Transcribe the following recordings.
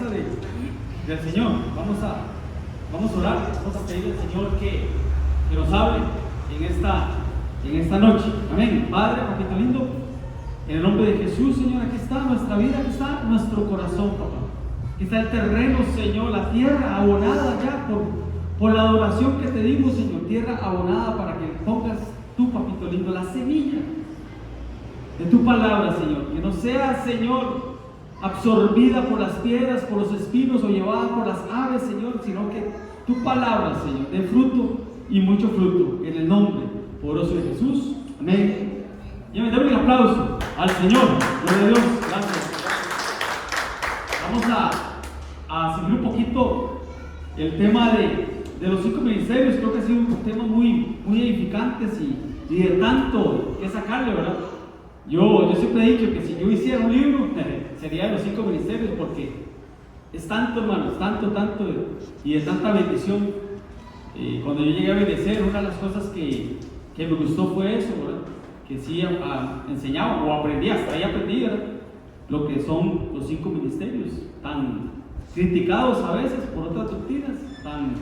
casa del Señor. Vamos a orar, vamos a pedirle al Señor que nos hable en esta noche. Amén. Padre, papito lindo, en el nombre de Jesús, Señor, aquí está nuestra vida, aquí está nuestro corazón, papá. Aquí está el terreno, Señor, la tierra abonada ya por la adoración que te dimos, Señor. Tierra abonada para que pongas tú, papito lindo, la semilla de tu palabra, Señor. Que no sea, Señor, absorbida por las piedras, por los espinos o llevada por las aves, Señor, sino que tu palabra, Señor, dé fruto y mucho fruto, en el nombre poderoso de Jesús. Amén. Y me doy un aplauso al Señor. Gloria a Dios. Gracias. Vamos a seguir un poquito el tema de los 5 ministerios. Creo que ha sido un tema muy edificante y de tanto que sacarle, ¿verdad? Yo siempre he dicho que si yo hiciera un libro sería de los 5 ministerios, porque es tanto, hermanos, tanto y de tanta bendición. Cuando yo llegué a obedecer, una de las cosas que me gustó fue eso, ¿verdad? Que sí enseñaba o aprendí, hasta ahí aprendí, ¿verdad? Lo que son los 5 ministerios, tan criticados a veces por otras doctrinas, tan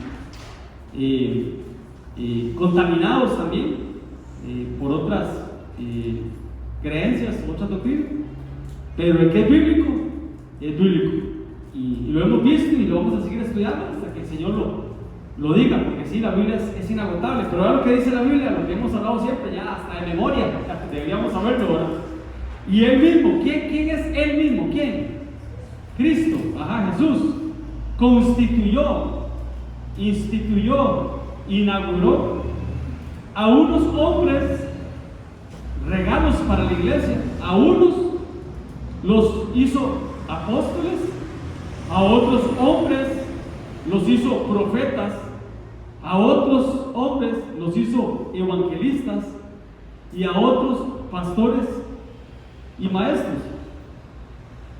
contaminados también por otras creencias, otras doctrinas, pero el que es bíblico, y lo hemos visto y lo vamos a seguir estudiando hasta que el Señor lo diga, porque sí, la Biblia es inagotable, pero es lo que dice la Biblia, lo que hemos hablado siempre, ya hasta de memoria, deberíamos saberlo, ¿verdad? Y Él mismo, ¿quién es Él mismo? ¿Quién? Cristo, Jesús, instituyó, inauguró a unos hombres regalos para la iglesia. A unos los hizo apóstoles, a otros hombres los hizo profetas, a otros hombres los hizo evangelistas y a otros pastores y maestros.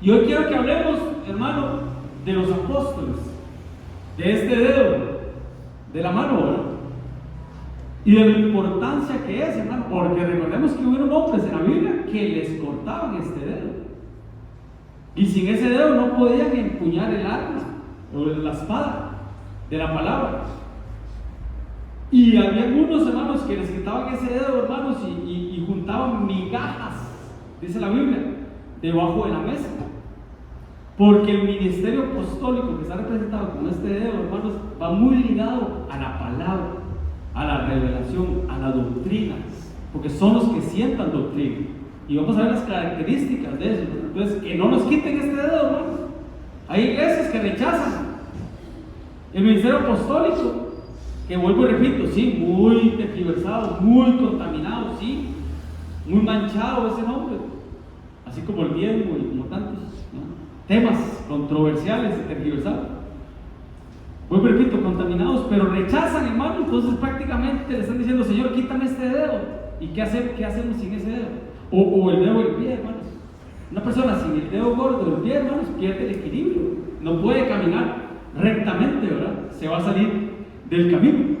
Y hoy quiero que hablemos, hermano, de los apóstoles, de este dedo de la mano, ¿verdad? Y de la importancia que es, hermano, porque recordemos que hubieron hombres en la Biblia que les cortaban este dedo, y sin ese dedo no podían empuñar el arma o la espada de la palabra. Y había algunos hermanos que les quitaban ese dedo, hermanos, y juntaban migajas, dice la Biblia, debajo de la mesa. Porque el ministerio apostólico que está representado con este dedo, hermanos, va muy ligado a la palabra, a la revelación, a la doctrina, porque son los que sientan doctrina. Y vamos a ver las características de eso. Entonces, que no nos quiten este dedo, hermanos. Hay iglesias que rechazan el ministerio apostólico, que vuelvo y repito, sí, muy tergiversado, muy contaminado, sí, muy manchado ese nombre, así como el diezmo y como tantos, ¿no?, temas controversiales y tergiversados. Vuelvo y repito, contaminados, pero rechazan, hermano. Entonces prácticamente le están diciendo: Señor, quítame este dedo. ¿Y qué hacemos sin ese dedo? O el dedo del pie, hermanos. Una persona sin el dedo gordo del pie, hermanos, pierde el equilibrio, no puede caminar rectamente, ¿verdad? Se va a salir del camino.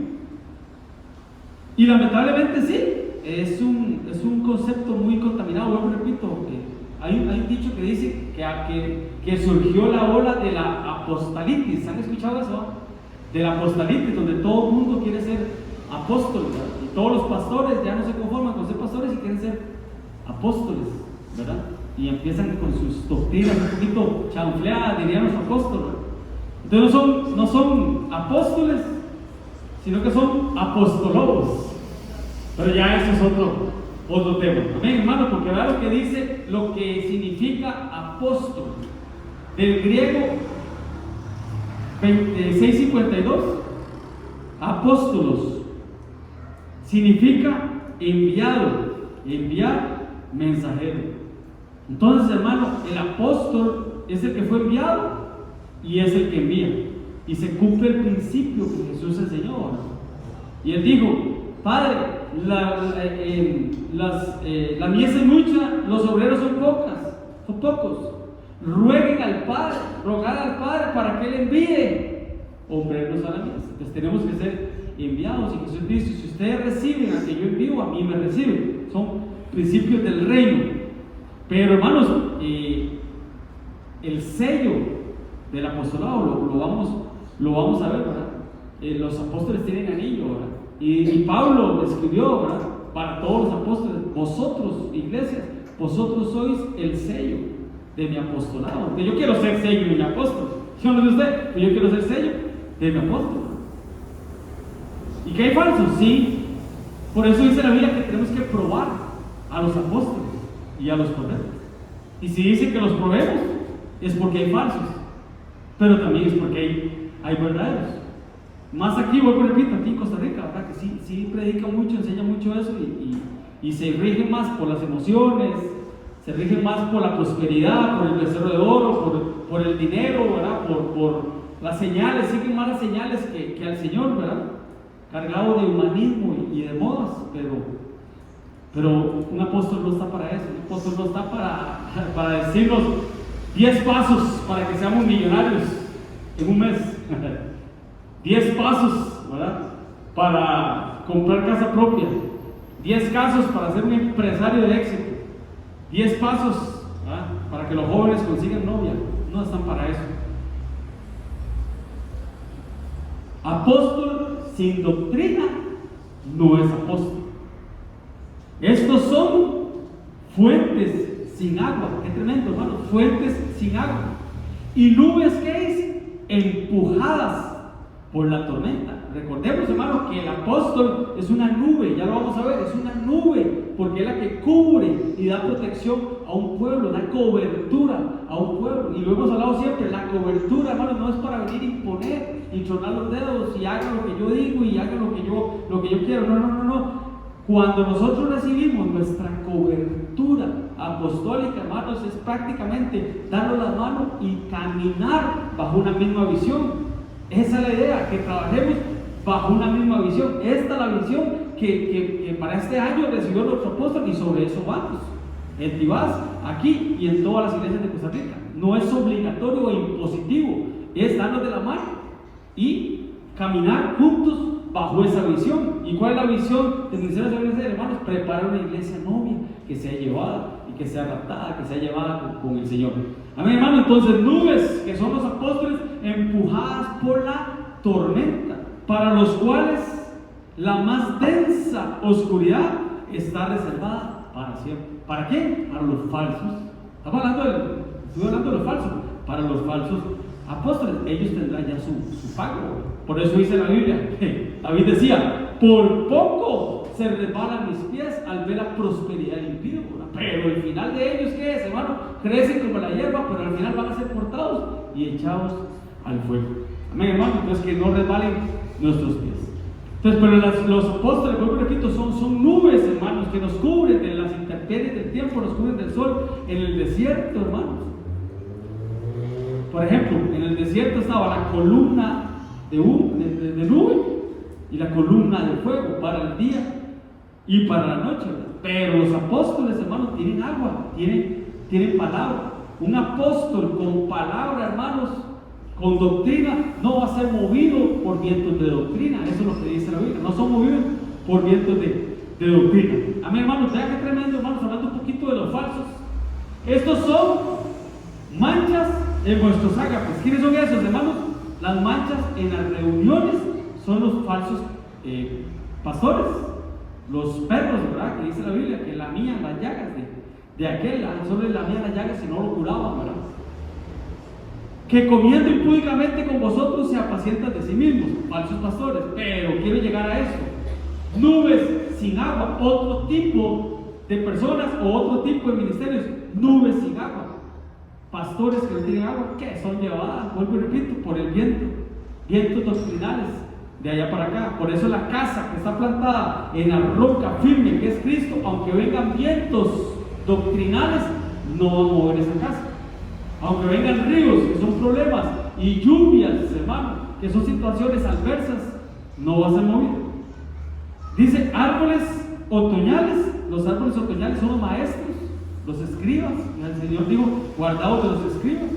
Y lamentablemente sí, es un concepto muy contaminado. Vuelvo y repito, hay un dicho que dice que surgió la ola de la apostolitis. ¿Han escuchado eso? De la apostolitis, donde todo el mundo quiere ser apóstol, ¿verdad? Y todos los pastores ya no se conforman con ser pastores y quieren ser apóstoles, ¿verdad? Y empiezan con sus doctrinas un poquito chanfleadas, dirían los apóstoles, ¿verdad? Entonces no son apóstoles, sino que son apostolobos. Pero ya eso es otro tema. Amén, hermano, porque vea lo que dice, lo que significa apóstol. Del griego 652, apóstolos significa enviar mensajero. Entonces, hermano, el apóstol es el que fue enviado y es el que envía, y se cumple el principio que Jesús enseñó, ¿no? Y él dijo: Padre, la mies es mucha, los obreros son pocos. Rueguen al Padre, rogad al Padre para que Él envíe obreros a la mies. Entonces tenemos que ser enviados, y Jesús dice: si ustedes reciben a que yo envío, a mí me reciben. Son principios del reino. Pero, hermanos, el sello del apostolado, lo vamos a ver, ¿verdad? Los apóstoles tienen anillo, ¿verdad? Y Pablo escribió, ¿verdad? Para todos los apóstoles: vosotros, iglesias, vosotros sois el sello de mi apostolado. Yo quiero ser sello de mi apóstol. Yo no sé usted, pero yo quiero ser sello de mi apóstol. ¿Y que hay falsos? Sí. Por eso dice la Biblia que tenemos que probar a los apóstoles y a los profetas. Y si dice que los probemos, es porque hay falsos, pero también es porque hay verdaderos. Más aquí, vuelvo y repito, aquí en Costa Rica, ¿verdad? Que sí predica mucho, enseña mucho eso y se rige más por las emociones, se rige más por la prosperidad, por el becerro de oro, por el dinero, ¿verdad? Por las señales, siguen más las señales que al Señor, ¿verdad? Cargado de humanismo y de modas, pero un apóstol no está para eso. Un apóstol no está para decirnos 10 pasos para que seamos millonarios en un mes. 10 pasos, ¿verdad? Para comprar casa propia. 10 pasos para ser un empresario de éxito. 10 pasos, ¿verdad? Para que los jóvenes consigan novia. No están para eso. Apóstol sin doctrina no es apóstol. Estos son fuentes sin agua. Qué tremendo, hermano. Fuentes sin agua. Y nubes, ¿qué es? Empujadas por la tormenta. Recordemos, hermano, que el apóstol es una nube. Ya lo vamos a ver. Es una nube porque es la que cubre y da protección a un pueblo, da cobertura a un pueblo. Y lo hemos hablado siempre. La cobertura, hermano, no es para venir a imponer y tronar los dedos y haga lo que yo digo y haga lo que yo quiero. No. Cuando nosotros recibimos nuestra cobertura apostólica, hermanos, es prácticamente darnos la mano y caminar bajo una misma visión. Esa es la idea, que trabajemos bajo una misma visión. Esta es la visión que para este año recibió nuestro apóstol, y sobre eso vamos. En Tibás, aquí y en todas las iglesias de Costa Rica. No es obligatorio o impositivo, es darnos de la mano y caminar juntos bajo esa visión. ¿Y cuál es la visión de Misiones Iglesia, hermanos? Preparar una iglesia novia que sea llevada y que sea raptada, que sea llevada con el Señor. Amén, hermano. Entonces, nubes, que son los apóstoles, empujadas por la tormenta, para los cuales la más densa oscuridad está reservada para siempre. ¿Para qué? Para los falsos. Estoy hablando de los falsos. Para los falsos apóstoles, ellos tendrán ya su pago. Por eso dice la Biblia, David decía: por poco se resbalan mis pies al ver la prosperidad del impío. Pero el final de ellos, ¿qué es, hermano? Crecen como la hierba, pero al final van a ser cortados y echados al fuego. Amén, hermano. Entonces, que no resbalen nuestros pies. Entonces, pero los apóstoles, vuelvo y repito, son nubes, hermanos, que nos cubren de las intemperies del tiempo, nos cubren del sol en el desierto, hermanos. Por ejemplo, en el desierto estaba la columna de nube y la columna de fuego para el día y para la noche, ¿verdad? Pero los apóstoles, hermanos, tienen agua, tienen palabra. Un apóstol con palabra, hermanos, con doctrina, no va a ser movido por vientos de doctrina. Eso es lo que dice la Biblia. No son movidos por vientos de doctrina. Amén, hermanos. Vea qué tremendo, hermanos, hablando un poquito de los falsos. Estos son manchas en vuestros ágapes. ¿Quiénes son esos, hermanos? Las manchas en las reuniones son los falsos pastores, los perros, ¿verdad? Que dice la Biblia que lamían las llagas de aquel, solo le lamían las llagas y no lo curaban, ¿verdad? Que comiendo impúdicamente con vosotros se apacientan de sí mismos, falsos pastores. Pero quiero llegar a esto: nubes sin agua, otro tipo de personas o otro tipo de ministerios, nubes sin agua. Pastores que no tienen agua, que son llevadas, vuelvo y repito, por el vientos doctrinales de allá para acá. Por eso la casa que está plantada en la roca firme que es Cristo, aunque vengan vientos doctrinales, no va a mover esa casa. Aunque vengan ríos, que son problemas, y lluvias, hermano, que son situaciones adversas, no va a ser movido. Dice árboles otoñales. Los árboles otoñales son los maestros, los escribas. El Señor dijo: guardaos de los escribas.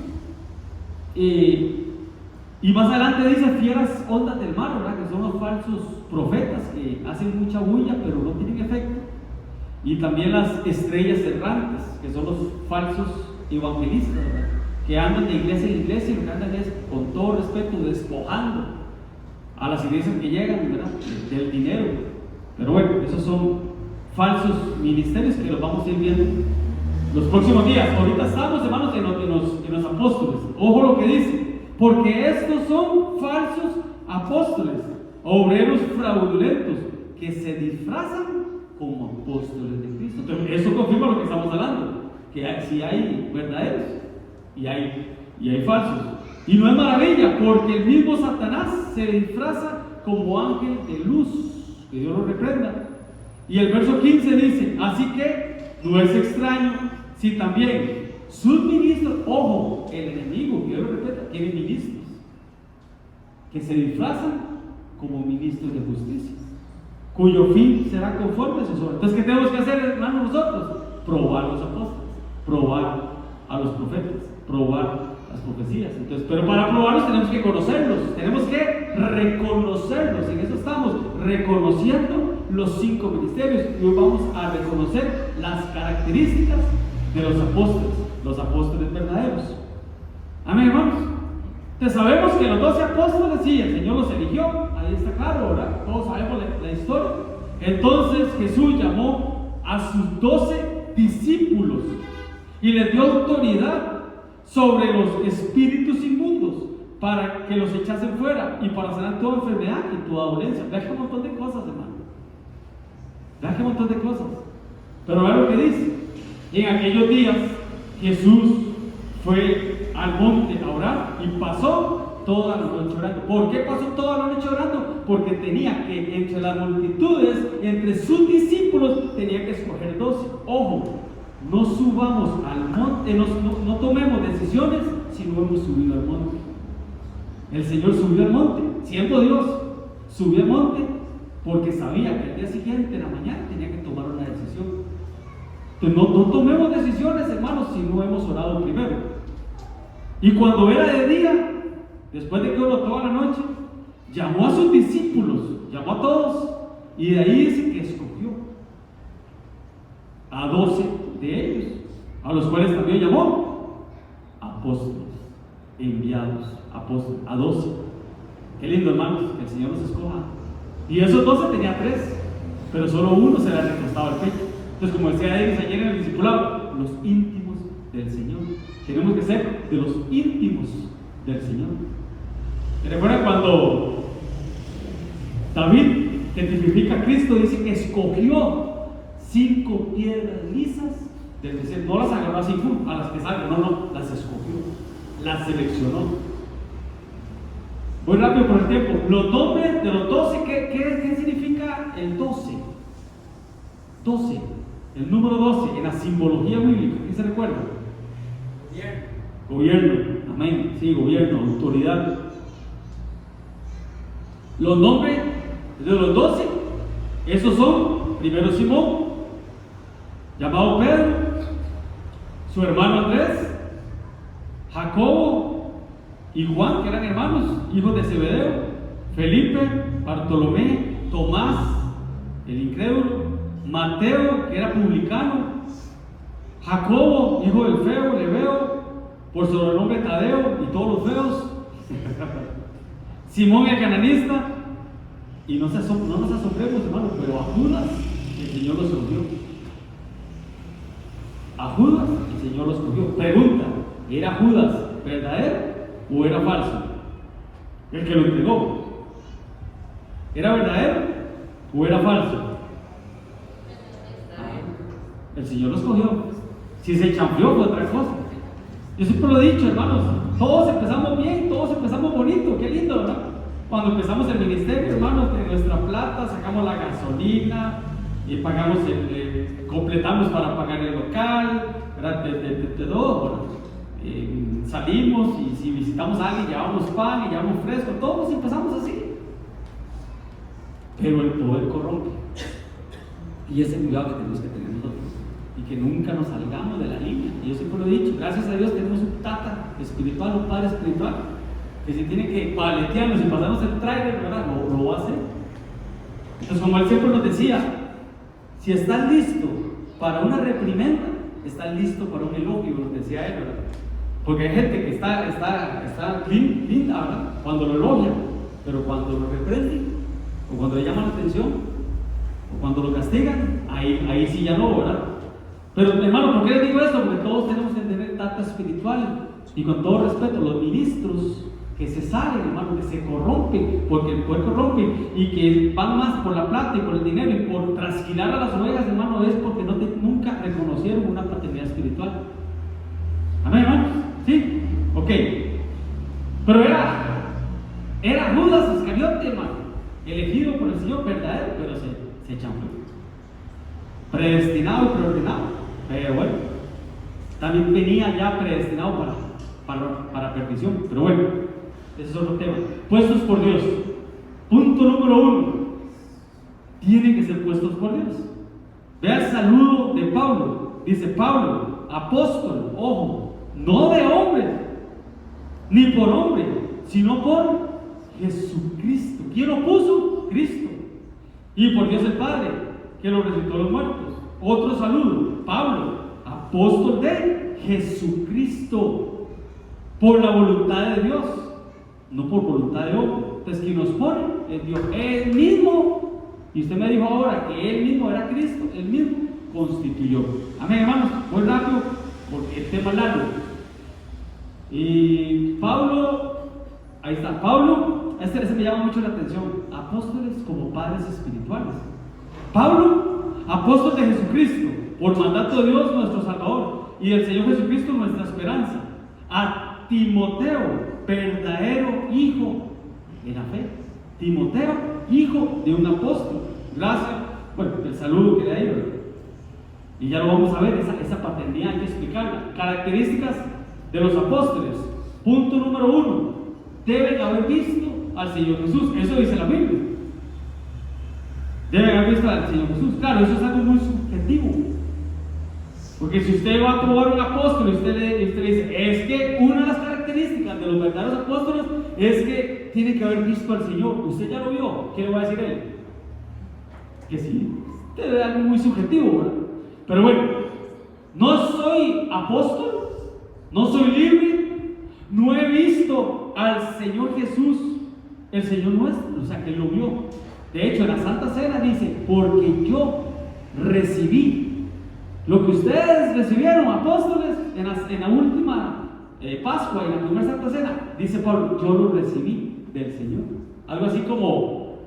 Y más adelante dice fieras ondas del mar, ¿verdad? Que son los falsos profetas que hacen mucha bulla pero no tienen efecto. Y también las estrellas errantes, que son los falsos evangelistas, ¿verdad? que andan de iglesia en iglesia y lo que andan es, con todo respeto, despojando a las iglesias que llegan, ¿verdad?, del dinero. Pero bueno, esos son falsos ministerios que los vamos a ir viendo los próximos días. Ahorita estamos, hermanos, en los apóstoles. Ojo lo que dice, porque estos son falsos apóstoles, obreros fraudulentos, que se disfrazan como apóstoles de Cristo. Entonces, eso confirma lo que estamos hablando, que si hay verdaderos y hay falsos. Y no es maravilla, porque el mismo Satanás se disfraza como ángel de luz. Que Dios lo reprenda. Y el verso 15 dice, así que no es extraño si también sus ministros, ojo, el enemigo, que Dios lo reprenda, tiene ministros que se disfrazan como ministros de justicia, cuyo fin será conforme a sus obras. Entonces, ¿qué tenemos que hacer, hermanos, nosotros? Probar a los apóstoles, probar a los profetas, probar las profecías. Entonces, pero para probarlos tenemos que conocerlos, tenemos que reconocerlos. En eso estamos, reconociendo los 5 ministerios. Y hoy vamos a reconocer las características de los apóstoles verdaderos. Amén, hermanos. Entonces sabemos que los 12 apóstoles, sí, el Señor los eligió, ahí está claro, ¿verdad? Todos sabemos la historia. Entonces Jesús llamó a sus 12 discípulos y les dio autoridad sobre los espíritus inmundos para que los echasen fuera y para sanar toda enfermedad y toda dolencia. Vean que un montón de cosas, hermano. Vean que un montón de cosas. Pero vean lo que dice. En aquellos días Jesús fue al monte a orar y pasó toda la noche orando. ¿Por qué pasó toda la noche orando? Porque tenía que, entre las multitudes, entre sus discípulos, tenía que escoger 12. Ojo, no subamos al monte, no tomemos decisiones si no hemos subido al monte. El Señor subió al monte, siendo Dios, subió al monte porque sabía que el día siguiente, en la mañana, tenía que tomar una decisión. Entonces, no tomemos decisiones, hermanos, si no hemos orado primero. Y cuando era de día, después de que oró toda la noche, llamó a sus discípulos, llamó a todos, y de ahí dice que escogió a 12 de ellos, a los cuales también llamó apóstoles, enviados, apóstoles, a 12. Qué lindo, hermanos, que el Señor los escoja. Y esos 12 tenía 3, pero solo uno se le ha recostado el pecho. Entonces, como decía Edith ayer en el discipulado, los íntimos del Señor. Tenemos que ser de los íntimos del Señor. ¿Se recuerdan cuando David, que tipifica a Cristo, dice que escogió 5 piedras lisas del desierto? No las agarró así, a las que salen, no, las escogió, las seleccionó. Voy rápido por el tiempo. Los nombres de los 12, ¿qué significa el 12? 12, el número 12 en la simbología bíblica, ¿qué se recuerda? Gobierno, amén, sí, gobierno, autoridad. Los nombres de los 12, esos son: primero Simón, llamado Pedro, su hermano Andrés, Jacobo y Juan, que eran hermanos, hijos de Zebedeo, Felipe, Bartolomé, Tomás, el incrédulo, Mateo, que era publicano, Jacobo, hijo del feo, Lebeo, por sobrenombre Tadeo, y todos los feos, Simón el cananista, y no nos asombremos, hermanos, pero a Judas el Señor los escogió. A Judas el Señor los escogió. Pregunta: ¿era Judas verdadero o era falso? El que lo entregó, ¿era verdadero o era falso? El Señor lo escogió. Si se champió fue otra cosa. Yo siempre lo he dicho, hermanos, todos empezamos bien, todos empezamos bonito, qué lindo, ¿verdad? Cuando empezamos el ministerio, hermanos, de nuestra plata sacamos la gasolina y pagamos completamos para pagar el local, ¿verdad? De todo, salimos y si visitamos a alguien llevamos pan y llevamos fresco, todos empezamos así. Pero el poder corrompe, y ese cuidado que tenemos que tener nosotros, y que nunca nos salgamos de la línea. Y yo siempre lo he dicho, gracias a Dios tenemos un tata espiritual, un padre espiritual, que si tiene que paletearnos y pasarnos el trailer, ¿verdad? Lo va a hacer. Entonces, como él siempre nos decía, si estás listo para una reprimenda, estás listo para un elogio, nos decía él, ¿verdad? Porque hay gente que está linda, ¿verdad? Cuando lo elogia, pero cuando lo reprenden, o cuando le llaman la atención, o cuando lo castigan, ahí sí ya no, ¿verdad? Pero hermano, ¿por qué les digo esto? Porque todos tenemos que tener tacto espiritual. Y con todo respeto, los ministros que se salen, hermano, que se corrompen, porque el pueblo corrompe, y que van más por la plata y por el dinero y por trasquilar a las ovejas, hermano, es porque nunca reconocieron una paternidad espiritual. Amén, hermanos. ¿Sí? Ok. Pero era Judas Iscariote, hermano, elegido por el Señor, verdadero, pero se echan fuego. Predestinado y preordenado. Pero bueno, también venía ya predestinado para perdición. Pero bueno, ese es otro tema. Puestos por Dios. Punto número 1. Tienen que ser puestos por Dios. Vea el saludo de Pablo. Dice Pablo, apóstol, ojo, no de hombre, ni por hombre, sino por Jesucristo. ¿Quién lo puso? Cristo. Y por Dios el Padre, que lo resucitó de los muertos. Otro saludo, Pablo, apóstol de Jesucristo, por la voluntad de Dios, no por voluntad de hombre. Entonces, quien nos pone es Dios, Él mismo. Y usted me dijo ahora que Él mismo era Cristo, Él mismo constituyó. Amén, hermanos. Muy rápido, porque el tema es largo. Y Pablo, ahí está, Pablo, ese me llama mucho la atención. Apóstoles como padres espirituales. Pablo, apóstol de Jesucristo, por mandato de Dios nuestro Salvador, y del Señor Jesucristo nuestra esperanza. A Timoteo, verdadero hijo en la fe. Timoteo, hijo de un apóstol. Gracias, bueno, el saludo que le da. Y ya lo vamos a ver, esa paternidad hay que explicarla. Características de los apóstoles. Punto número 1. Deben haber visto al Señor Jesús. Eso dice la Biblia. Deben haber visto al Señor Jesús. Claro, eso es algo muy subjetivo. Porque si usted va a probar un apóstol y usted le dice, es que una de las características de los verdaderos apóstoles es que tiene que haber visto al Señor. Usted ya lo vio. ¿Qué le va a decir él? Que sí. Usted es algo muy subjetivo, ¿verdad? Pero bueno, no soy apóstol, no soy libre, no he visto al Señor Jesús, el Señor nuestro, o sea que Él lo vio. De hecho, en la Santa Cena dice, porque yo recibí lo que ustedes recibieron, apóstoles, en la última Pascua, en la primera Santa Cena, dice Pablo, yo lo recibí del Señor. Algo así como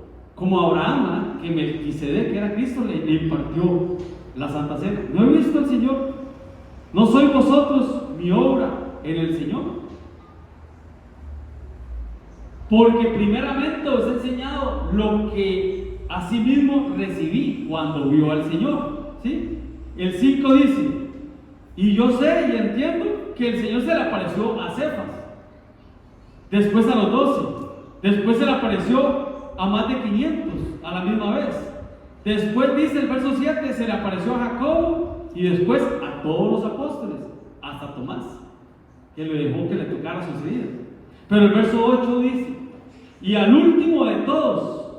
Abraham, que Melquisedec, que era Cristo, le impartió la Santa Cena. No he visto al Señor, no soy vosotros mi obra en el Señor, porque primeramente os he enseñado lo que asimismo recibí cuando vio al Señor. ¿Sí? El 5 dice, y yo sé y entiendo que el Señor se le apareció a Cefas, después a los 12, después se le apareció a más de 500 a la misma vez. Después dice el verso 7, se le apareció a Jacobo y después a todos los apóstoles, hasta Tomás, que le dejó que le tocara sus heridas. Pero el verso 8 dice, y al último de todos,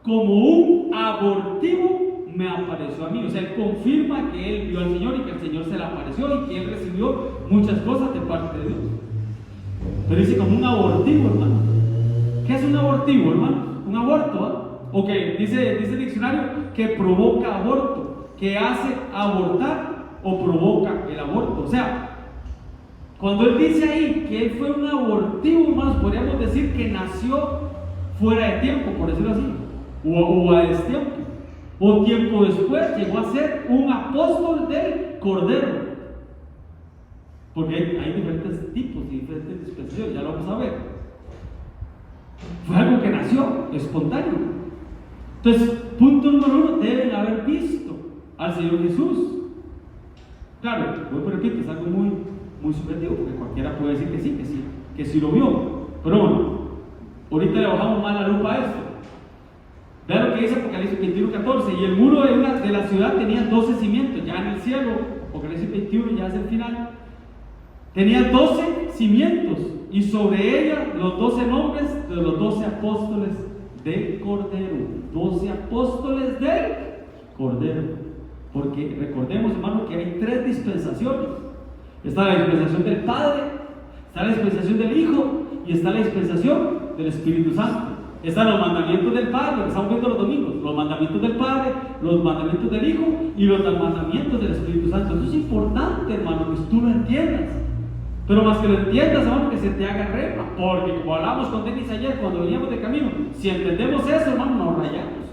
como un abortivo, me apareció a mí. O sea, él confirma que él vio al Señor y que el Señor se le apareció y que él recibió muchas cosas de parte de Dios. Pero dice como un abortivo, hermano. ¿Qué es un abortivo, hermano? Un aborto, ¿eh? O que dice el diccionario que provoca aborto, que hace abortar o provoca el aborto. O sea, cuando él dice ahí que él fue un abortivo, hermanos, podríamos decir que nació fuera de tiempo, por decirlo así, o a destiempo, o tiempo después llegó a ser un apóstol del Cordero, porque hay diferentes tipos, diferentes dispensaciones, ya lo vamos a ver. Fue algo que nació espontáneo. Entonces, punto número 1, deben haber visto al Señor Jesús. Claro, vuelvo a repetir, es algo muy subjetivo, porque cualquiera puede decir que sí lo vio. Pero bueno, ahorita le bajamos más la lupa a esto. Vean lo que dice Apocalipsis 21:14. Y el muro de la ciudad tenía 12 cimientos, ya en el cielo, Apocalipsis 21 ya es el final. Tenía 12 cimientos, y sobre ella los 12 nombres de los 12 apóstoles del Cordero. 12 apóstoles del Cordero. Porque recordemos, hermano, que hay 3 dispensaciones. Está la dispensación del Padre, Está la dispensación del Hijo y está la dispensación del Espíritu Santo. Están los mandamientos del Padre, que estamos viendo los domingos, los mandamientos del Padre, los mandamientos del Hijo y los mandamientos del Espíritu Santo. Eso es importante, hermano, que tú lo entiendas. Pero más que lo entiendas, hermano, que se te haga regla. Porque como hablamos con Denis ayer cuando veníamos de camino, si entendemos eso, hermano, nos rayamos.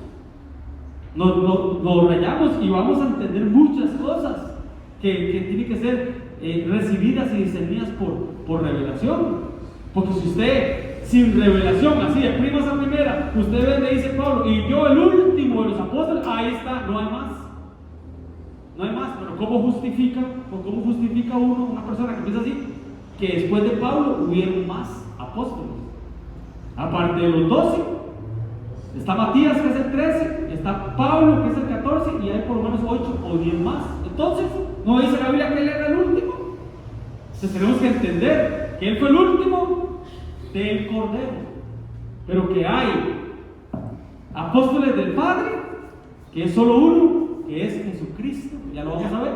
Nos rayamos y vamos a entender muchas cosas que tienen que ser recibidas y discernidas por revelación. Porque si usted, sin revelación, así de primas a primera, usted ve, le dice Pablo, y yo el último de los apóstoles, ahí está, no hay más. No hay más, pero ¿cómo justifica uno, una persona que piensa así, que después de Pablo hubieron más apóstoles? Aparte de los 12, está Matías, que es el 13, está Pablo, que es el 14, y hay por lo menos 8 o 10 más. Entonces, ¿no dice la Biblia que él era el último? Entonces tenemos que entender que él fue el último del Cordero, pero que hay apóstoles del Padre, que es solo uno, que es Jesucristo. Ya lo vamos a ver.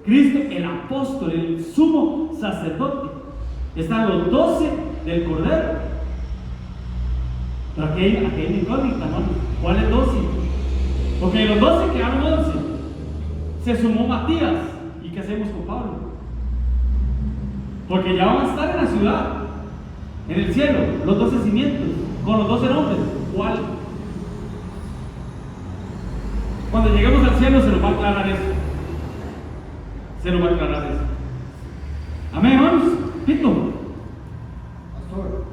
Cristo, el apóstol, el sumo sacerdote. Están los 12 del Cordero. Pero aquí hay incógnita, ¿no? ¿Cuáles 12? Porque de los 12 quedaron 11. Se sumó Matías. ¿Y qué hacemos con Pablo? Porque ya van a estar en la ciudad, en el cielo, los 12 cimientos, con los 12 nombres. ¿Cuál? Cuando lleguemos al cielo se nos va a aclarar eso. Amén, hermanos. Tito. Pastor,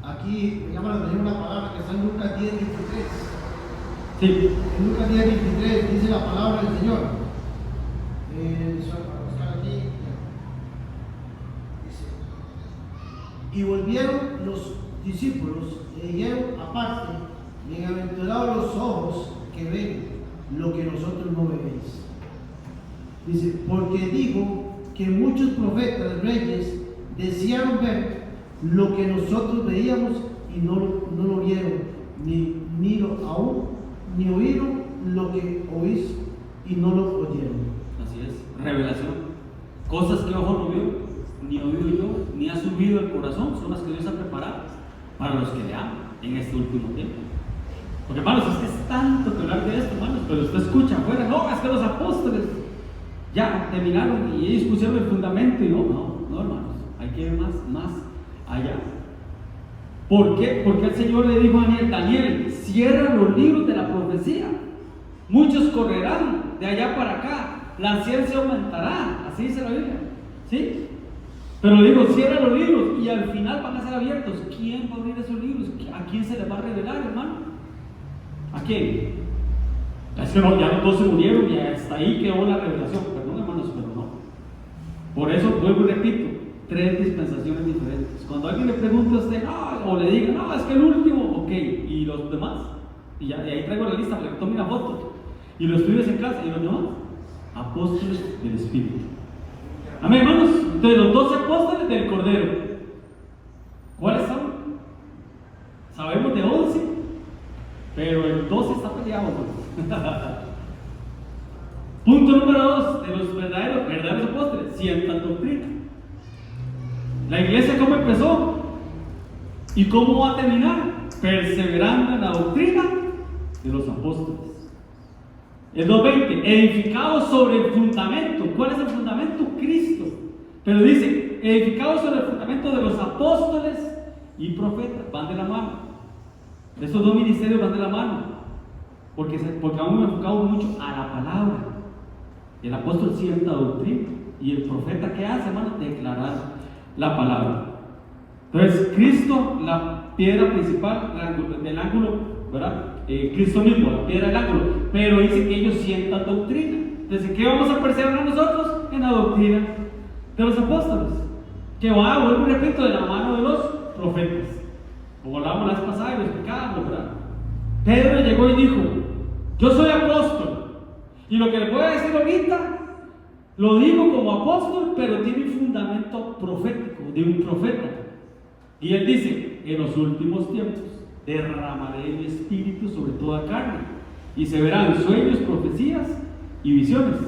aquí me llama la atención una palabra que está en Lucas 10:23. Sí. En Lucas 10:23 dice la palabra del Señor. Para buscar aquí. Dice: y volvieron los discípulos y dijeron aparte: bienaventurados los ojos que ven lo que nosotros no veis. Dice, porque digo que muchos profetas, reyes, desearon ver lo que nosotros veíamos y no lo vieron, ni oíron lo que oís y no lo oyeron. Así es, revelación. Cosas que ojo no vio, ni oído yo, ni ha subido el corazón, son las que Dios ha preparado para los que le aman en este último tiempo. Porque, hermanos, es que es tanto que hablar de esto, hermanos, pero usted escucha afuera, no, es que los apóstoles ya terminaron y ellos pusieron el fundamento y no, hermanos, hay que ir más allá. ¿Por qué? Porque el Señor le dijo a Daniel, cierra los libros de la profecía, muchos correrán de allá para acá, la ciencia aumentará, así dice la Biblia, ¿sí? Pero digo, cierra los libros y al final van a ser abiertos. ¿Quién va a abrir esos libros? ¿A quién se les va a revelar, hermano? ¿A quién? Es que no, ya los 12 murieron y hasta ahí quedó la revelación. Perdón, hermanos, pero no. Por eso, vuelvo y repito, 3 dispensaciones diferentes. Cuando alguien le pregunte a usted, no, o le diga, no, es que el último, ok, y los demás, y ahí traigo la lista para que tome una foto, y lo estudies en casa, y los demás, apóstoles del Espíritu. Amén, hermanos. Entonces, los 12 apóstoles del Cordero, ¿cuáles son? Sabemos de 11, pero el 12 está peleado, hermanos. Punto número 2 de los verdaderos apóstoles: sientan doctrina. La iglesia, ¿cómo empezó? ¿Y cómo va a terminar? Perseverando en la doctrina de los apóstoles. El 2:20, edificados sobre el fundamento. ¿Cuál es el fundamento? Cristo. Pero dice, edificados sobre el fundamento de los apóstoles y profetas. Van de la mano. Estos 2 ministerios van de la mano. Porque hemos enfocado mucho a la palabra. El apóstol sienta doctrina. Y el profeta, ¿qué hace, hermano? Declarar la palabra. Entonces, Cristo, la piedra principal del ángulo, ¿verdad? Cristo mismo, la piedra del ángulo. Pero dice que ellos sientan doctrina. Entonces, ¿qué vamos a perseverar nosotros? En la doctrina de los apóstoles. Que va, vuelvo y repito, de la mano de los profetas. Como hablábamos la vez pasada y lo explicábamos, ¿verdad? Pedro llegó y dijo, yo soy apóstol, y lo que le voy a decir ahorita, lo digo como apóstol, pero tiene un fundamento profético, de un profeta. Y él dice, en los últimos tiempos, derramaré mi espíritu sobre toda carne, y se verán sueños, profecías y visiones.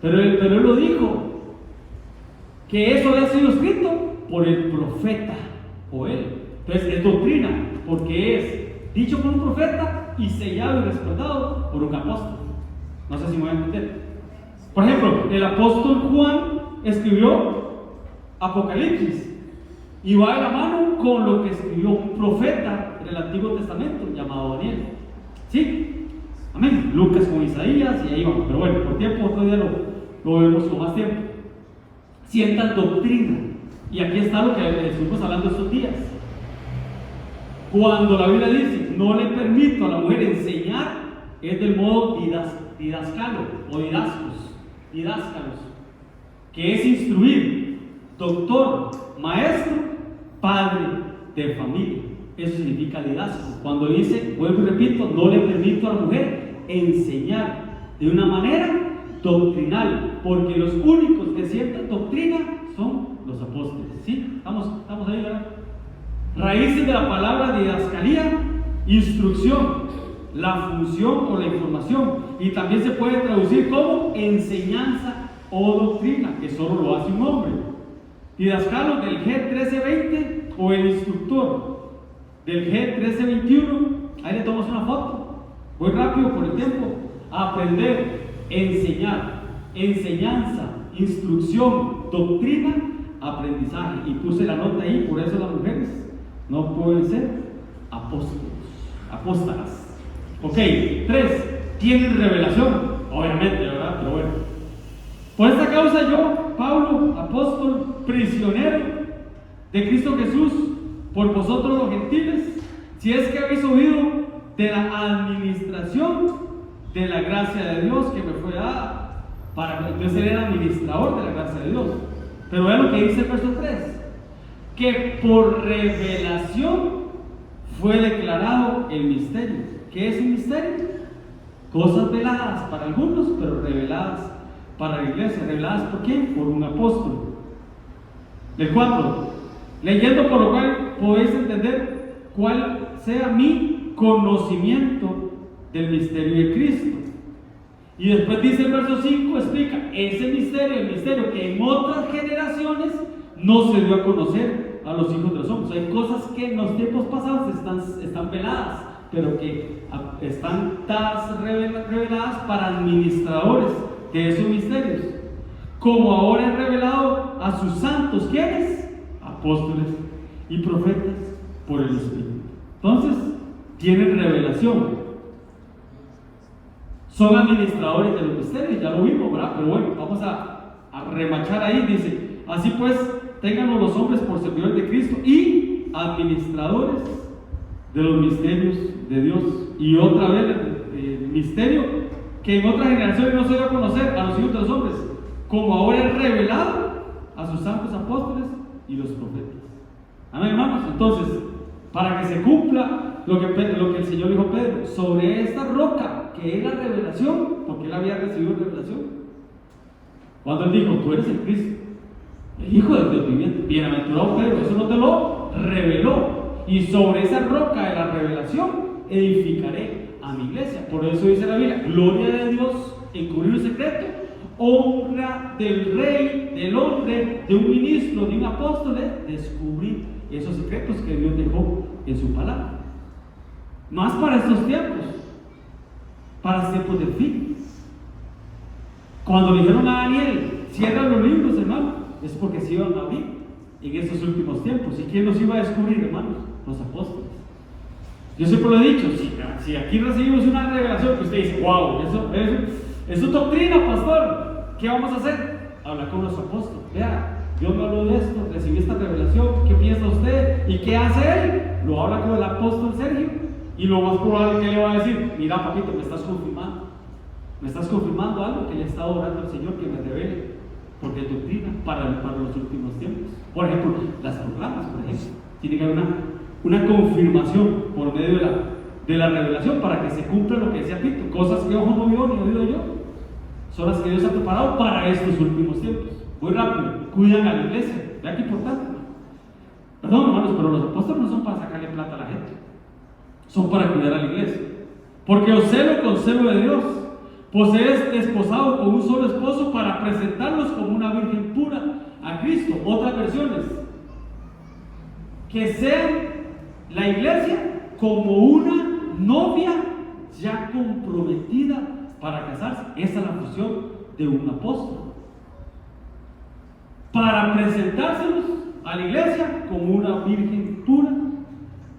Pero él lo dijo, que eso había sido escrito por el profeta Joel. Entonces es doctrina, porque es dicho por un profeta y sellado y respaldado por un apóstol. No sé si me voy a entender. Por ejemplo, el apóstol Juan escribió Apocalipsis y va de la mano con lo que escribió un profeta en el Antiguo Testamento llamado Daniel. ¿Sí? Amén. Lucas con Isaías y ahí vamos. Pero bueno, por tiempo otro día lo vemos con más tiempo. Sientan doctrina. Y aquí está lo que estuvimos hablando estos días. Cuando la Biblia dice, no le permito a la mujer enseñar, es del modo didascalo o didáscalos, que es instruir, doctor, maestro, padre de familia. Eso significa didasco. Cuando dice, vuelvo y repito, no le permito a la mujer enseñar de una manera doctrinal, porque los únicos que sienten doctrina son los apóstoles. ¿Sí? Estamos ahí, ¿verdad? Raíces de la palabra didascalía: instrucción, la función o la información, y también se puede traducir como enseñanza o doctrina, que solo lo hace un hombre. Didascalo del G1320 o el instructor del G1321. Ahí le tomamos una foto. Voy rápido por el tiempo. Aprender, enseñar, enseñanza, instrucción, doctrina, aprendizaje. Y puse la nota ahí, por eso las mujeres no pueden ser apóstolas. Ok, 3. Tienen revelación, obviamente, ¿verdad? Pero bueno. Por esta causa yo, Pablo, apóstol, prisionero de Cristo Jesús, por vosotros los gentiles, si es que habéis oído de la administración de la gracia de Dios que me fue dada, para que entonces él era administrador de la gracia de Dios. Pero vean lo que dice el verso 3, que por revelación fue declarado el misterio. ¿Qué es un misterio? Cosas veladas para algunos, pero reveladas para la iglesia. ¿Reveladas por quién? Por un apóstol. El 4, leyendo por lo cual podéis entender cuál sea mi conocimiento del misterio de Cristo. Y después dice el verso 5, explica ese misterio, el misterio que en otras generaciones no se dio a conocer a los hijos de los hombres. Hay cosas que en los tiempos pasados están veladas, pero que están reveladas para administradores de esos misterios, como ahora es revelado a sus santos. ¿Quiénes? Apóstoles y profetas por el Espíritu. Entonces, tienen revelación. Son administradores de los misterios, ya lo vimos, ¿verdad? Pero bueno, vamos a remachar ahí. Dice, así pues, ténganlo los hombres por servidores de Cristo y administradores de los misterios de Dios. Y otra vez el misterio que en otras generaciones no se dio a conocer a los hijos de los hombres, como ahora es revelado a sus santos apóstoles y los profetas. Amén, hermanos. Entonces, para que se cumpla lo que el Señor dijo a Pedro, sobre esta roca que es la revelación, porque él había recibido revelación, cuando él dijo, tú eres el Cristo, el Hijo del Dios viviente, bienaventurado Pedro, eso no te lo reveló, y sobre esa roca de la revelación edificaré a mi iglesia. Por eso dice la Biblia, gloria de Dios encubrir el secreto, honra del rey, del hombre, de un ministro, de un apóstol, descubrir esos secretos que Dios dejó en su palabra. Más para estos tiempos, para los tiempos del fin. Cuando le dijeron a Daniel, cierra los libros, hermano, es porque se iban a abrir en estos últimos tiempos. ¿Y quién los iba a descubrir, hermanos? Los apóstoles. Yo siempre lo he dicho, si aquí recibimos una revelación que usted dice, wow, eso es doctrina, pastor, ¿qué vamos a hacer? Hablar con los apóstoles. Vea, Dios me habló de esto, recibí esta revelación, ¿qué piensa usted? ¿Y qué hace él? Lo habla con el apóstol Sergio, y lo más probable que le va a decir, mira, papito, me estás confirmando algo que le he estado orando al Señor que me revele, porque es doctrina para los últimos tiempos. Por ejemplo, las proclamas, por ejemplo, tiene que haber una confirmación por medio de la revelación para que se cumpla lo que decía Pito, cosas que ojo no vio ni oído yo, son las que Dios ha preparado para estos últimos tiempos. Muy rápido, cuidan a la iglesia. Vea qué importante. Perdón, hermanos, pero los apóstoles no son para sacarle plata a la gente, son para cuidar a la iglesia. Porque os celo con celo de Dios, pues eres desposado con un solo esposo para presentarlos como una virgen pura a Cristo. Otras versiones, que sean la iglesia como una novia ya comprometida para casarse. Esa es la función de un apóstol, para presentárselos a la iglesia como una virgen pura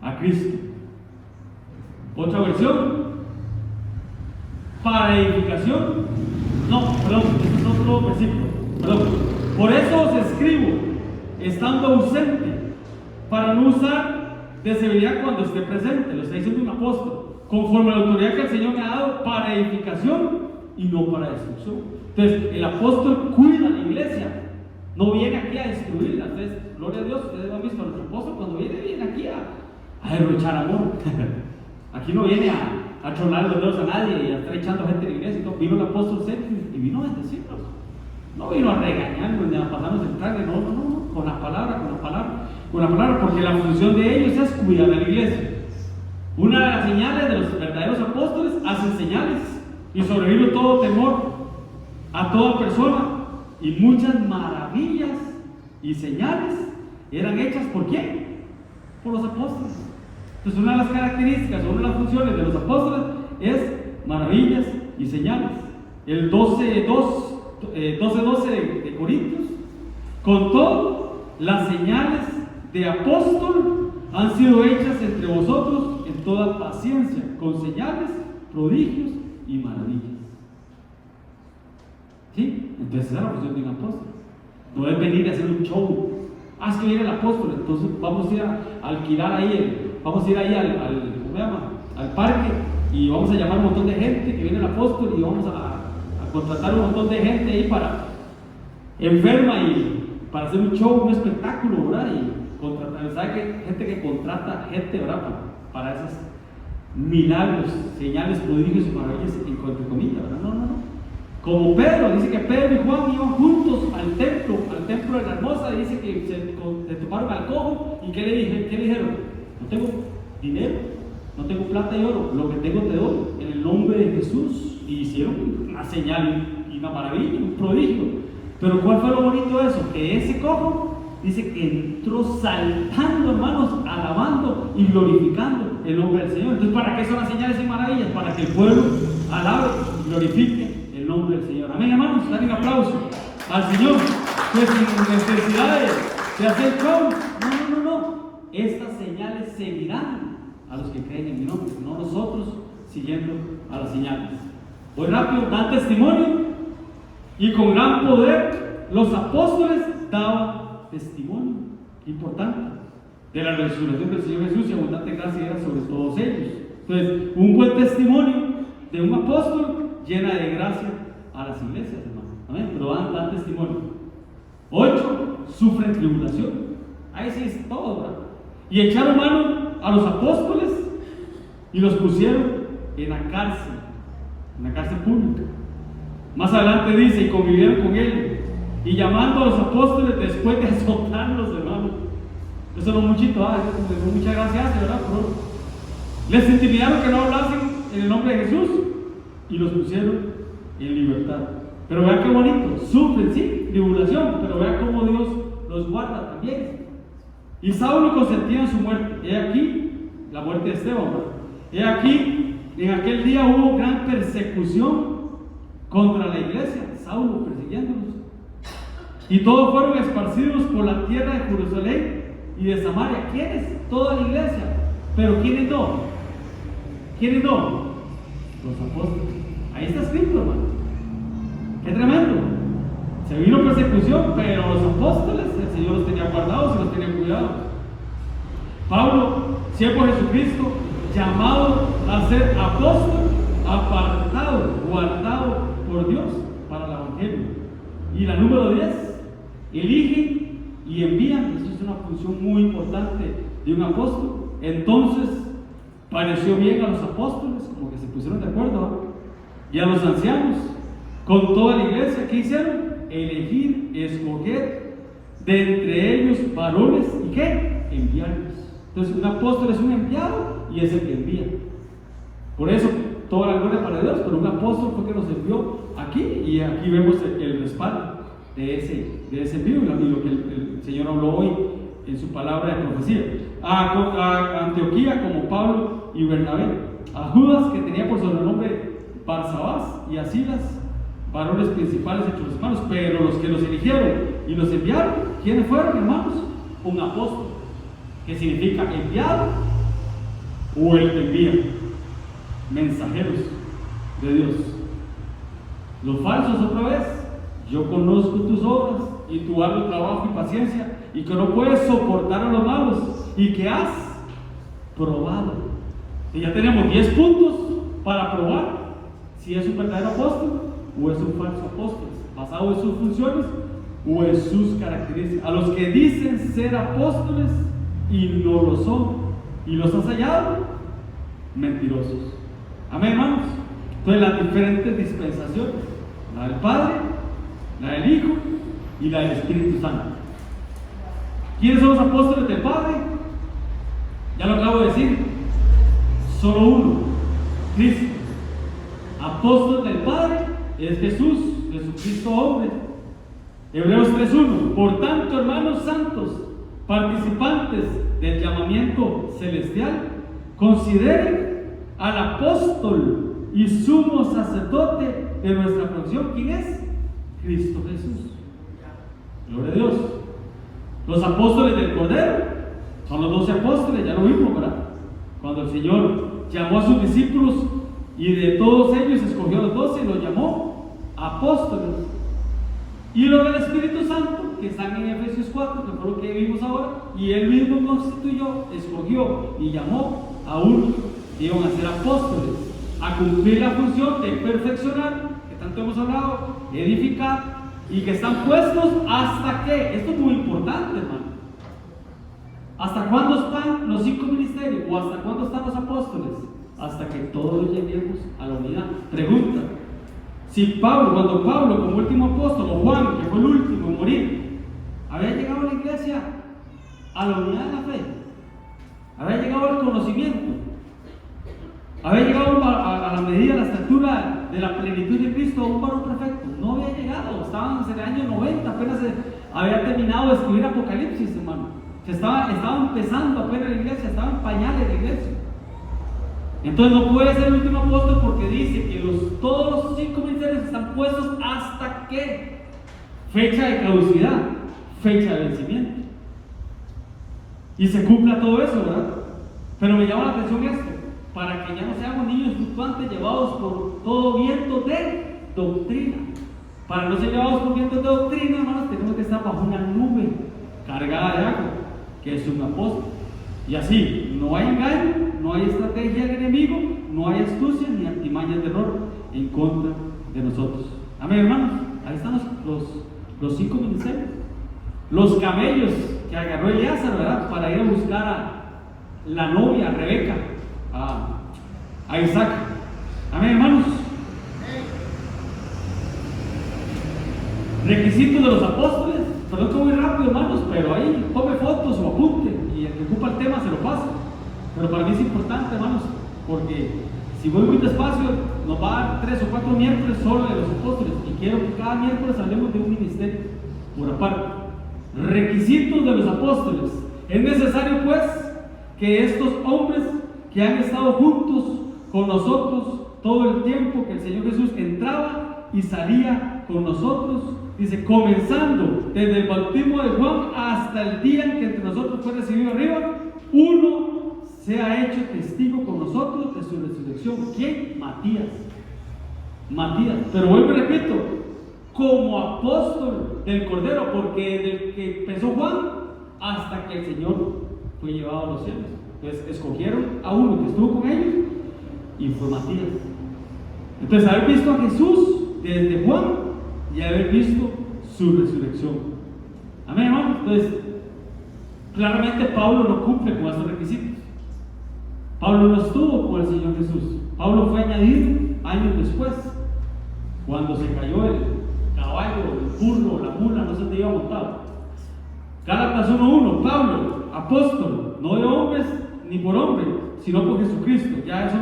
a Cristo. Otra versión, para edificación. No, perdón, este es otro versículo. Perdón. Por eso os escribo, estando ausente, para no usar de severidad cuando esté presente. Lo está diciendo un apóstol, conforme a la autoridad que el Señor me ha dado, para edificación y no para destrucción. Entonces, el apóstol cuida a la iglesia, no viene aquí a destruirla. Entonces, gloria a Dios, ustedes han visto a nuestro apóstol cuando viene aquí a derrochar amor. Aquí no viene a tronar los dedos a nadie y a estar echando gente en la iglesia. No, vino el apóstol Sergio y vino a bendecirnos. No vino a regañarnos ni a pasarnos el traje, no, con la palabra, porque la función de ellos es cuidar a la iglesia. Una de las señales de los verdaderos apóstoles, hacen señales y sobrevino todo temor a toda persona, y muchas maravillas y señales eran hechas ¿por quién? Por los apóstoles. Entonces, una de las características, una de las funciones de los apóstoles es maravillas y señales. El 12:12 de Corintios, con todo, las señales de apóstol han sido hechas entre vosotros en toda paciencia, con señales, prodigios y maravillas. ¿Sí? Entonces esa es la función de un apóstol. No es venir a hacer un show. Es que viene el apóstol, entonces vamos a ir a alquilar ahí, vamos a ir ahí al parque y vamos a llamar a un montón de gente que viene el apóstol y vamos a contratar un montón de gente ahí para enferma y para hacer un show, un espectáculo, ¿verdad? Y contratar, ¿sabe que gente que contrata gente, ¿verdad? Para esos milagros, señales, prodigios y maravillas, entre comillas, ¿verdad? No. Como Pedro, dice que Pedro y Juan iban juntos al templo de la hermosa, dice que se tomaron al cojo y ¿qué le dijeron? No tengo dinero, no tengo plata y oro, lo que tengo te doy, en el nombre de Jesús. Y hicieron una señal y una maravilla, un prodigio. Pero ¿cuál fue lo bonito de eso? Que ese cojo dice que entró saltando, hermanos, alabando y glorificando el nombre del Señor. Entonces, ¿para qué son las señales y maravillas? Para que el pueblo alabe y glorifique el nombre del Señor. Amén, hermanos. Dale un aplauso al Señor, pues sin necesidad de hacer show. No. Estas señales seguirán a los que creen en mi nombre, no nosotros siguiendo a las señales. Voy rápido, dan testimonio, y con gran poder los apóstoles daban testimonio, importante, de la resurrección del Señor Jesús, y abundante gracia era sobre todos ellos. Entonces, un buen testimonio de un apóstol llena de gracia a las iglesias, hermano. Amén. Pero dan testimonio. 8, sufren tribulación. Ahí sí es todo, ¿verdad? Y echaron mano a los apóstoles y los pusieron en la cárcel pública. Más adelante dice, y convivieron con él, y llamando a los apóstoles después de azotarlos, hermano. Eso no es muchito, muchas gracias, ¿verdad? Pero les intimidaron que no hablasen en el nombre de Jesús y los pusieron en libertad. Pero vean qué bonito, sufren, sí, tribulación, pero vean cómo Dios los guarda también. Y Saulo consentía en su muerte. He aquí la muerte de Esteban, ¿verdad? He aquí, en aquel día hubo gran persecución contra la iglesia, Saulo persiguiéndolos. Y todos fueron esparcidos por la tierra de Jerusalén y de Samaria. ¿Quiénes? Toda la iglesia. Pero ¿quiénes no? ¿Quiénes no? Los apóstoles. Ahí está escrito, hermano. Qué tremendo. Se vino persecución, pero los apóstoles, el Señor los tenía guardados y los tenía cuidados. Pablo, siervo de Jesucristo, llamado a ser apóstol, apartado, guardado por Dios para el evangelio. Y la número 10, eligen y envían. Eso es una función muy importante de un apóstol. Entonces pareció bien a los apóstoles, como que se pusieron de acuerdo, ¿no? Y a los ancianos, con toda la iglesia, ¿qué hicieron? Elegir, escoger de entre ellos varones, ¿y qué? Enviarlos. Entonces un apóstol es un enviado y es el que envía. Por eso toda la gloria para Dios, pero un apóstol fue que nos envió aquí, y aquí vemos el respaldo. de ese envío, y lo que el Señor habló hoy en su palabra de profecía. A Antioquía como Pablo y Bernabé, a Judas, que tenía por sobrenombre Barsabás, y a Silas, varones principales entre los hermanos. Pero los que los eligieron y los enviaron, ¿quiénes fueron, hermanos? Un apóstol, que significa enviado o el que envía, mensajeros de Dios. Los falsos, otra vez: yo conozco tus obras y tu arduo trabajo y paciencia, y que no puedes soportar a los malos, y que has probado. Y ya tenemos 10 puntos para probar si es un verdadero apóstol o es un falso apóstol, basado en sus funciones o en sus características. A los que dicen ser apóstoles y no lo son, y los has hallado mentirosos. Amén, hermanos. Entonces, las diferentes dispensaciones: la del Padre, la del Hijo y la del Espíritu Santo. ¿Quiénes son los apóstoles del Padre? Ya lo acabo de decir, solo uno: Cristo. Apóstol del Padre es Jesús, Jesucristo hombre. Hebreos 3:1: por tanto, hermanos santos, participantes del llamamiento celestial, consideren al apóstol y sumo sacerdote de nuestra profesión. ¿Quién es? Cristo Jesús. Gloria a Dios. Los apóstoles del Cordero son los 12 apóstoles, ya lo vimos, ¿verdad? Cuando el Señor llamó a sus discípulos, y de todos ellos escogió a los 12 y los llamó apóstoles. Y los del Espíritu Santo, que están en Efesios 4, que fue lo que vimos ahora, y Él mismo constituyó, escogió y llamó a unos que iban a ser apóstoles, a cumplir la función de perfeccionar, que tanto hemos hablado, edificar, y que están puestos hasta que, esto es muy importante, hermano, ¿hasta cuándo están los 5 ministerios? ¿O hasta cuándo están los apóstoles? Hasta que todos lleguemos a la unidad. Pregunta: si cuando Pablo, como último apóstol, o Juan, que fue el último en morir, había llegado a la iglesia a la unidad de la fe, había llegado al conocimiento, había llegado a la medida, a la estatura de la plenitud de Cristo, a un varón perfecto, no había llegado. Estaban en el año 90, apenas había terminado de escribir Apocalipsis, hermano. Estaba empezando apenas la iglesia, estaba en pañales la iglesia. Entonces no puede ser el último apóstol, porque dice que todos los 5 ministerios están puestos hasta que fecha de caducidad, fecha de vencimiento, y se cumpla todo eso, ¿verdad? Pero me llama la atención esto: para que ya no seamos niños fluctuantes llevados por todo viento de doctrina. Para no ser llevados por viento de doctrina, hermanos, tenemos que estar bajo una nube cargada de agua, que es un apóstol. Y así, no hay engaño, no hay estrategia del enemigo, no hay astucia ni artimañas de error en contra de nosotros. Amén, hermanos. Ahí están los 5 ministerios. Los camellos que agarró Elíasar, ¿verdad?, para ir a buscar a la novia, a Rebeca, a Isaac. Amén, hermanos. Requisitos de los apóstoles. Perdón que voy rápido, hermanos, pero ahí tome fotos o apunte, y el que ocupa el tema se lo pasa. Pero para mí es importante, hermanos, porque si voy muy despacio, nos va a dar 3 o 4 miércoles solo de los apóstoles, y quiero que cada miércoles hablemos de un ministerio por aparte. Requisitos de los apóstoles. Es necesario, pues, que estos hombres que han estado juntos con nosotros todo el tiempo que el Señor Jesús entraba y salía con nosotros, dice, comenzando desde el bautismo de Juan hasta el día en que entre nosotros fue recibido arriba, uno se ha hecho testigo con nosotros de su resurrección. ¿Quién? Matías. Pero vuelvo y repito, como apóstol del Cordero, porque desde que empezó Juan hasta que el Señor fue llevado a los cielos. Entonces escogieron a uno que estuvo con ellos, y fue Matías. Entonces, haber visto a Jesús desde Juan y haber visto su resurrección. Amén, hermano. Entonces, claramente Pablo no cumple con esos requisitos. Pablo no estuvo con el Señor Jesús. Pablo fue añadido años después, cuando se cayó el caballo, el burro, la mula, no sé dónde iba montado. Gálatas 1:1, Pablo, apóstol, no de hombres ni por hombre, sino por Jesucristo. Ya eso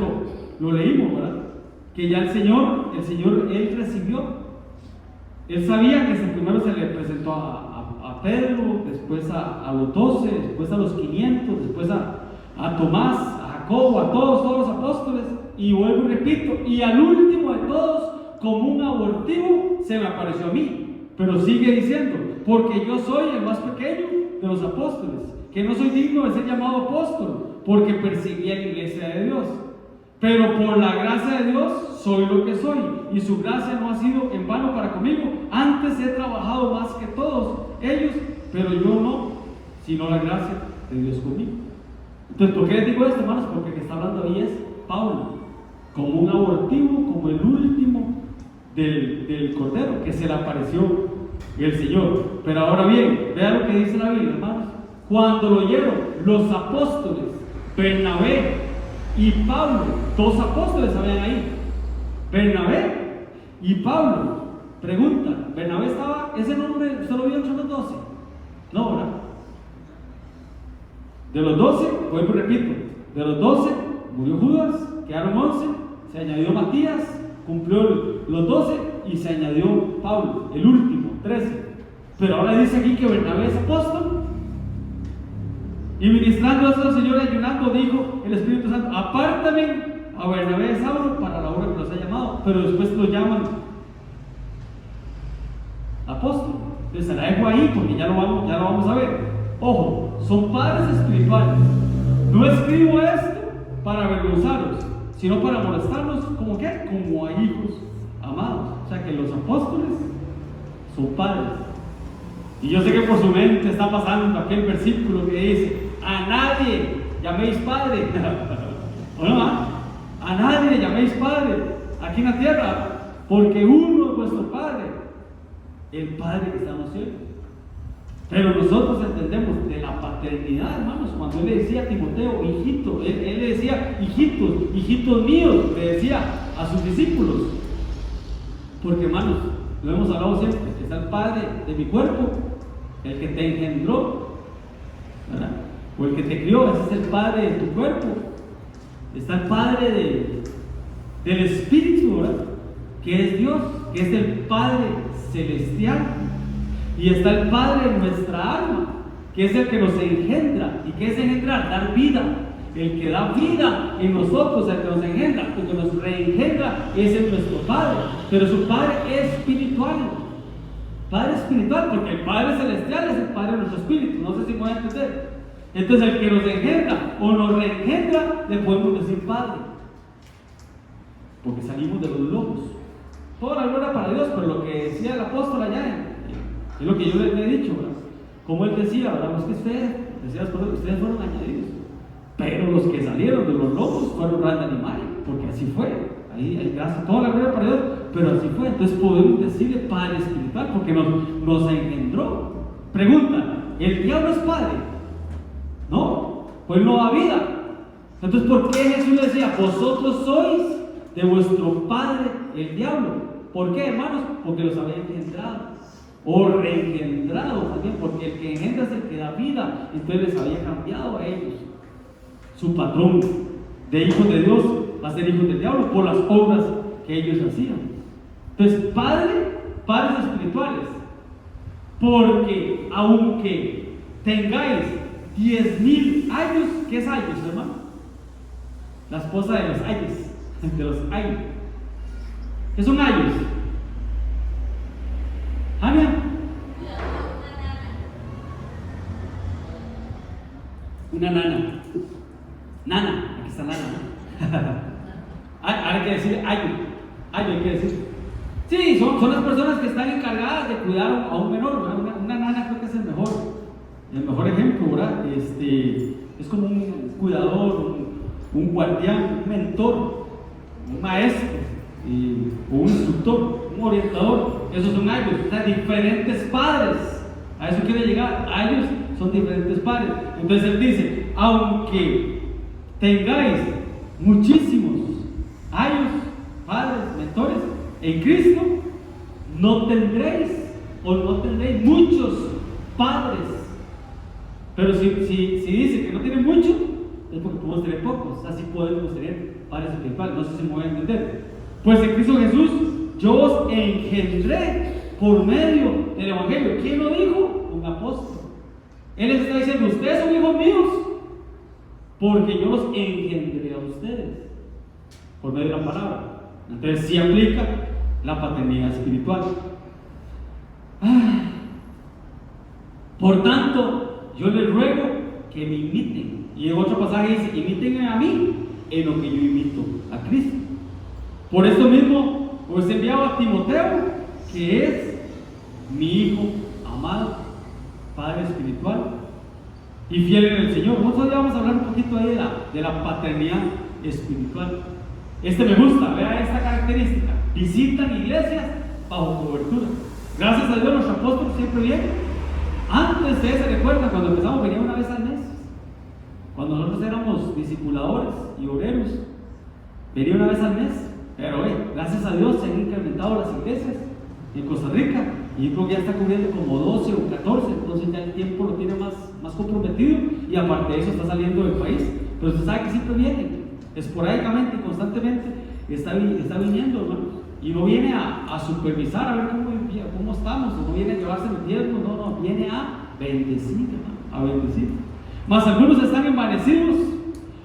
lo leímos, ¿verdad? Que ya el Señor, Él recibió Él sabía que primero se le presentó a Pedro, después a los 12, después a los 500, después a Tomás, a Jacobo, a todos los apóstoles, y vuelvo y repito, y al último de todos, como un abortivo, se me apareció a mí. Pero sigue diciendo, porque yo soy el más pequeño de los apóstoles, que no soy digno de ser llamado apóstol, porque perseguía la iglesia de Dios. Pero por la gracia de Dios soy lo que soy, y su gracia no ha sido en vano para conmigo. Antes he trabajado más que todos ellos, pero yo no, sino la gracia de Dios conmigo. Entonces, ¿por qué les digo esto, hermanos? Porque el que está hablando ahí es Pablo, como un abortivo, como el último del Cordero, que se le apareció el Señor. Pero ahora bien, vean lo que dice la Biblia, hermanos. Cuando lo oyeron los apóstoles, Bernabé y Pablo, dos apóstoles habían ahí, Bernabé y Pablo. Pregunta, ¿Bernabé estaba, ese nombre usted lo vio entre los 12? No, ¿verdad? De los 12, vuelvo y repito, de los 12 murió Judas, quedaron 11, se añadió Matías, cumplió los 12 y se añadió Pablo, el último, 13. Pero ahora dice aquí que Bernabé es apóstol. Y ministrando a esos señores, ayunando, dijo el Espíritu Santo: apártame a Bernabé y Saulo para la obra que los ha llamado. Pero después lo llaman apóstol. Entonces se la dejo ahí porque ya lo vamos a ver. Ojo, son padres espirituales. No escribo esto para avergonzaros, sino para molestarlos, ¿como qué? Como a hijos amados. O sea que los apóstoles son padres. Y yo sé que por su mente está pasando aquel versículo que dice: a nadie llaméis padre. ¿O no? A nadie llaméis padre aquí en la tierra, porque uno es vuestro Padre, el Padre que está en los cielos. Pero nosotros entendemos de la paternidad, hermanos. Cuando él le decía a Timoteo, hijito, él le decía, hijitos míos, le decía a sus discípulos. Porque, hermanos, lo hemos hablado siempre, está el Padre de mi cuerpo, el que te engendró, ¿verdad? O el que te crió, ese es el Padre de tu cuerpo. Está el Padre del Espíritu, ¿verdad? Que es Dios, que es el Padre celestial. Y está el Padre de nuestra alma, que es el que nos engendra. ¿Y qué es engendrar? Dar vida. El que da vida en nosotros, el que nos engendra, el que nos reengendra, ese es nuestro Padre. Pero su Padre es espiritual. Padre espiritual, porque el Padre celestial es el Padre de nuestro espíritu. No sé si me voy a entender. Entonces, el que nos engendra o nos reengendra, le podemos decir Padre, porque salimos de los lobos. Toda la gloria para Dios, pero lo que decía el apóstol allá es lo que yo le he dicho, ¿verdad? Como él decía, ¿verdad? Es que ustedes fueron añadidos, pero los que salieron de los lobos fueron raza animal, porque así fue. Ahí gracias, toda la gloria para Dios, pero así fue. Entonces podemos decirle Padre espiritual, porque nos engendró. Pregunta: ¿el diablo es padre? No, pues no da vida. Entonces, ¿por qué Jesús le decía: vosotros sois de vuestro padre el diablo? ¿Por qué, hermanos? Porque los había engendrado o reengendrado también, porque el que engendra es el que da vida. Entonces les había cambiado a ellos su patrón de hijos de Dios va a ser hijos del diablo por las obras que ellos hacían. Entonces, padres espirituales, porque aunque tengáis 10,000 años, ¿qué es años, hermano? La esposa de los años, ¿qué son años? Ania, una nana, aquí está nana. Hay que decir año hay que decir. Sí, son las personas que están encargadas de cuidar a un menor, ¿verdad? Una nana creo que es el mejor ejemplo, ¿verdad? Es como un cuidador, un guardián, un mentor, un maestro, o un instructor, un orientador. Esos son años, o sea, diferentes padres. A eso quiere llegar. Años son diferentes padres. Entonces él dice: aunque tengáis muchísimos años, padres, mentores en Cristo, no tendréis muchos padres. Pero si dice que no tiene mucho, es porque podemos tener pocos. Así podemos tener padres espirituales. No sé si me voy a entender. Pues en Cristo Jesús yo os engendré por medio del Evangelio. ¿Quién lo dijo? Un apóstol. Él les está diciendo, ustedes son hijos míos, porque yo los engendré a ustedes, por medio de la palabra. Entonces sí aplica la paternidad espiritual. Por tanto, yo les ruego que me imiten. Y en otro pasaje dice, imítenme a mí en lo que yo imito a Cristo. Por esto mismo os he enviado a Timoteo, que es mi hijo amado, padre espiritual y fiel en el Señor. Nosotros ya vamos a hablar un poquito ahí de la paternidad espiritual. Me gusta, vea esta característica. Visitan iglesias bajo cobertura. Gracias a Dios los apóstoles siempre vienen. Antes de eso, recuerda, cuando empezamos venía una vez al mes. Cuando nosotros éramos discipuladores y obreros, venía una vez al mes. Pero gracias a Dios se han incrementado las iglesias en Costa Rica. Y yo creo que ya está cubriendo como 12 o 14. Entonces ya el tiempo lo tiene más comprometido. Y aparte de eso está saliendo del país. Pero usted sabe que siempre vienen. Esporádicamente y constantemente está viniendo, hermanos. Y no viene a supervisar a ver cómo estamos. No viene a llevarse los diezmos. No, viene a bendecir, hermano, a bendecir. Mas algunos están envanecidos,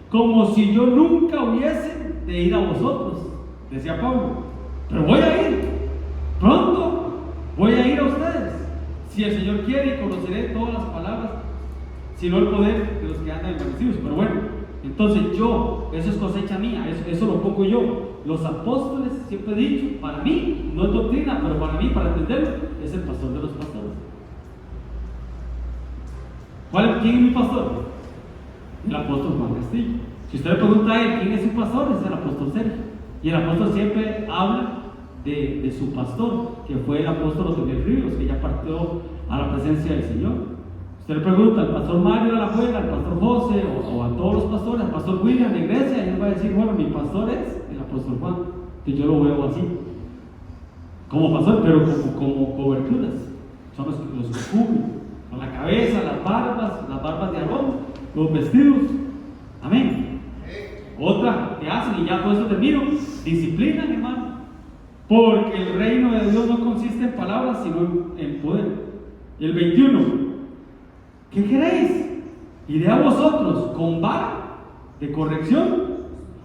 como si yo nunca hubiese de ir a vosotros, decía Pablo. Pero voy a ir, pronto voy a ir a ustedes, si el Señor quiere, y conoceré todas las palabras, sino el poder de los que andan envanecidos. Pero bueno, entonces eso es cosecha mía, eso lo pongo yo. Los apóstoles, siempre he dicho, para mí, no es doctrina, pero para mí, para entenderlo, es el pastor de los pastores. ¿Quién es mi pastor? El apóstol Juan Castillo. Si usted le pregunta a él quién es su pastor, es el apóstol Sergio. Y el apóstol siempre habla de su pastor, que fue el apóstol Otoniel Ríos, que ya partió a la presencia del Señor. Usted le pregunta al pastor Mario de la Juega, al pastor José, o a todos los pastores, al pastor William de Grecia, y él va a decir, bueno, mi pastor es el apóstol Juan, que yo lo veo así, como pastor, pero como coberturas. Son los que cubren, con la cabeza, las barbas de Aarón, los vestidos. Amén. Otra que hacen, y ya todo esto termino, disciplinan, hermano, porque el reino de Dios no consiste en palabras, sino en poder. Y el 21, ¿qué queréis? ¿Iré a vosotros con vara de corrección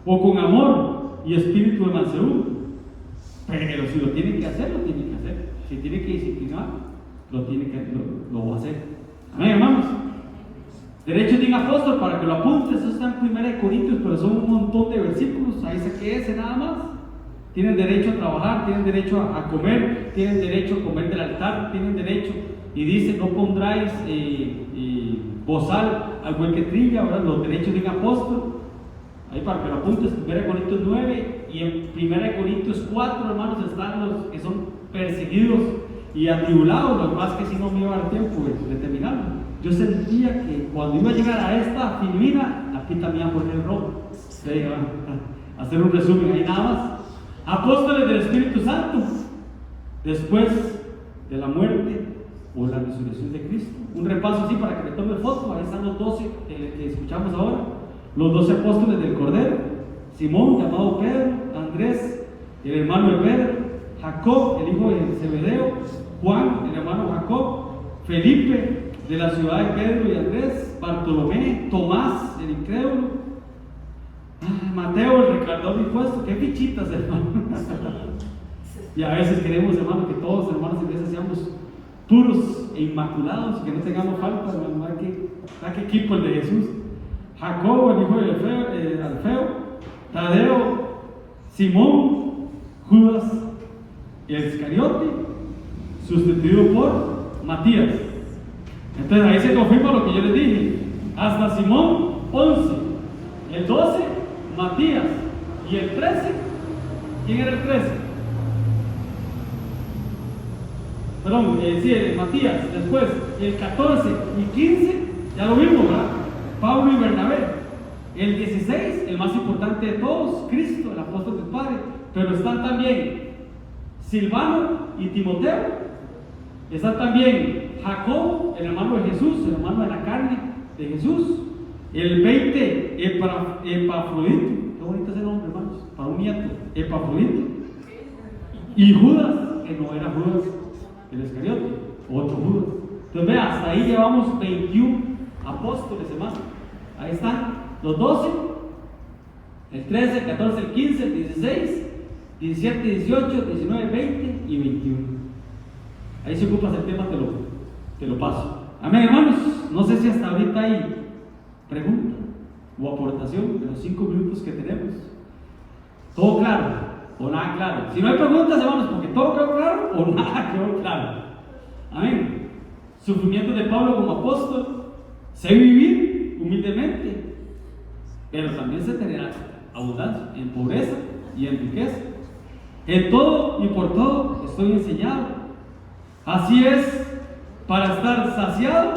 o con amor y espíritu de mansedumbre? Pero si lo tiene que hacer, lo tiene que hacer. Si tiene que disciplinar, lo va a hacer. Amén, hermanos. Derechos de un apóstol, para que lo apuntes, eso está en 1 Corintios, pero son un montón de versículos. Ahí se quede ese nada más. Tienen derecho a trabajar, tienen derecho a comer, tienen derecho a comer del altar, tienen derecho. Y dice, no pondráis bozal al buen que trilla, ¿verdad? Los derechos de un apóstol. Ahí para que lo apuntes, 1 Corintios 9 y en 1 Corintios 4, hermanos, están los que son perseguidos y atribulados. Lo más que si no me iba a dar tiempo de terminarlo. Yo sentía que cuando iba a llegar a esta filmina, aquí también iba a poner el rojo. Hacer un resumen ahí nada más. Apóstoles del Espíritu Santo, después de la muerte o la resurrección de Cristo. Un repaso así para que me tome foto. Ahí están los 12 que escuchamos ahora. Los 12 apóstoles del Cordero: Simón, llamado Pedro; Andrés, el hermano de Pedro; Jacob, el hijo de Zebedeo; Juan, el hermano de Jacob; Felipe, de la ciudad de Pedro y Andrés; Bartolomé; Tomás, el incrédulo; Mateo, el recaudador de impuestos. Qué fichitas, hermano. Y a veces queremos, hermano, que todos, hermanos y iglesias, seamos puros e inmaculados, que no tengamos falta, hermano. ¿Qué equipo el de Jesús? Jacobo, el hijo de Alfeo; Tadeo; Simón; Judas y el Iscariote, sustituido por Matías. Entonces ahí se confirma lo que yo les dije. Hasta Simón, 11. El 12, Matías. Y el 13, ¿quién era el 13? Perdón, sí, Matías. Después, el 14 y 15, ya lo vimos, ¿verdad? Pablo y Bernabé. El 16, el más importante de todos, Cristo, el apóstol del Padre. Pero están también Silvano y Timoteo. Está también Jacobo, el hermano de Jesús, el hermano de la carne de Jesús. El 20, Epafrodito. Qué bonito ese nombre, hermanos, para un nieto. Epafrodito. Y Judas, que no era Judas el Iscariote, otro Judas. Entonces vea, hasta ahí llevamos 21 apóstoles, hermano. Ahí están los 12, el 13, el 14, el 15, el 16, 17, 18, 19, 20 y 21. Ahí si ocupas el tema te lo paso. Amén, hermanos. No sé si hasta ahorita hay pregunta o aportación de los 5 minutos que tenemos. ¿Todo claro o nada claro? Si no hay preguntas, hermanos, porque todo quedó claro o nada quedó claro. Amén. Sufrimiento de Pablo como apóstol. Sé vivir humildemente, pero también sé tener abundancia en pobreza y en riqueza. En todo y por todo estoy enseñado. Así es, para estar saciado,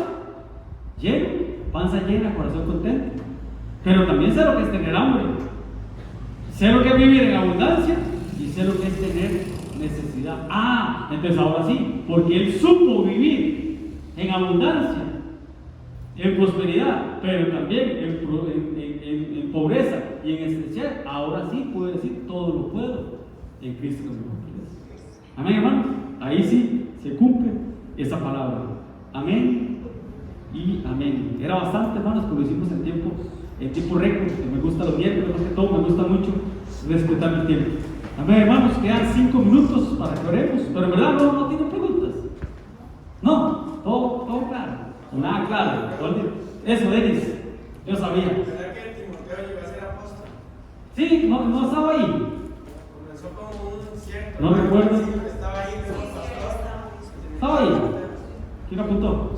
lleno, panza llena, corazón contento. Pero también sé lo que es tener hambre. Sé lo que es vivir en abundancia y sé lo que es tener necesidad. Entonces ahora sí, porque él supo vivir en abundancia, en prosperidad, pero también en pobreza y en estrechez. Ahora sí puede decir: todo lo puedo en Cristo que me fortalece. Amén, hermanos. Ahí sí se cumple esa palabra. Amén y amén. Era bastante, hermanos, pero lo hicimos en tiempo récord. Me gusta los miércoles, más que todo, me gusta mucho respetar el tiempo. Amén, hermanos. Quedan 5 minutos para que oremos, pero en verdad no tienen preguntas. No, todo claro. Nada claro. Eso, Denis, yo sabía. ¿Verdad que Timoteo llegó a ser apóstol? Sí, no estaba ahí. Comenzó como un cierto. No recuerdo. Estaba ahí como pastor. Estaba ahí. ¿Quién apuntó?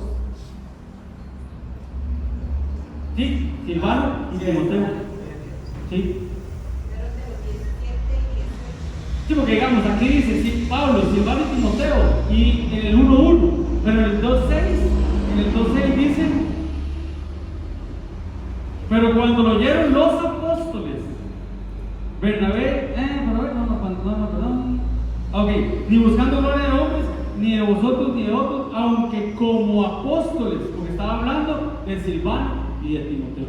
Sí, Silvano y Timoteo. Sí. Sí, porque digamos, aquí dice sí, Pablo, Silvano y Timoteo, y en el 1:1, pero en el 2:6 dice: pero cuando lo oyeron los apóstoles, Bernabé, perdón. Ok, ni buscando gloria de hombres, ni de vosotros, ni de otros, aunque como apóstoles, porque estaba hablando de Silvano y de Timoteo.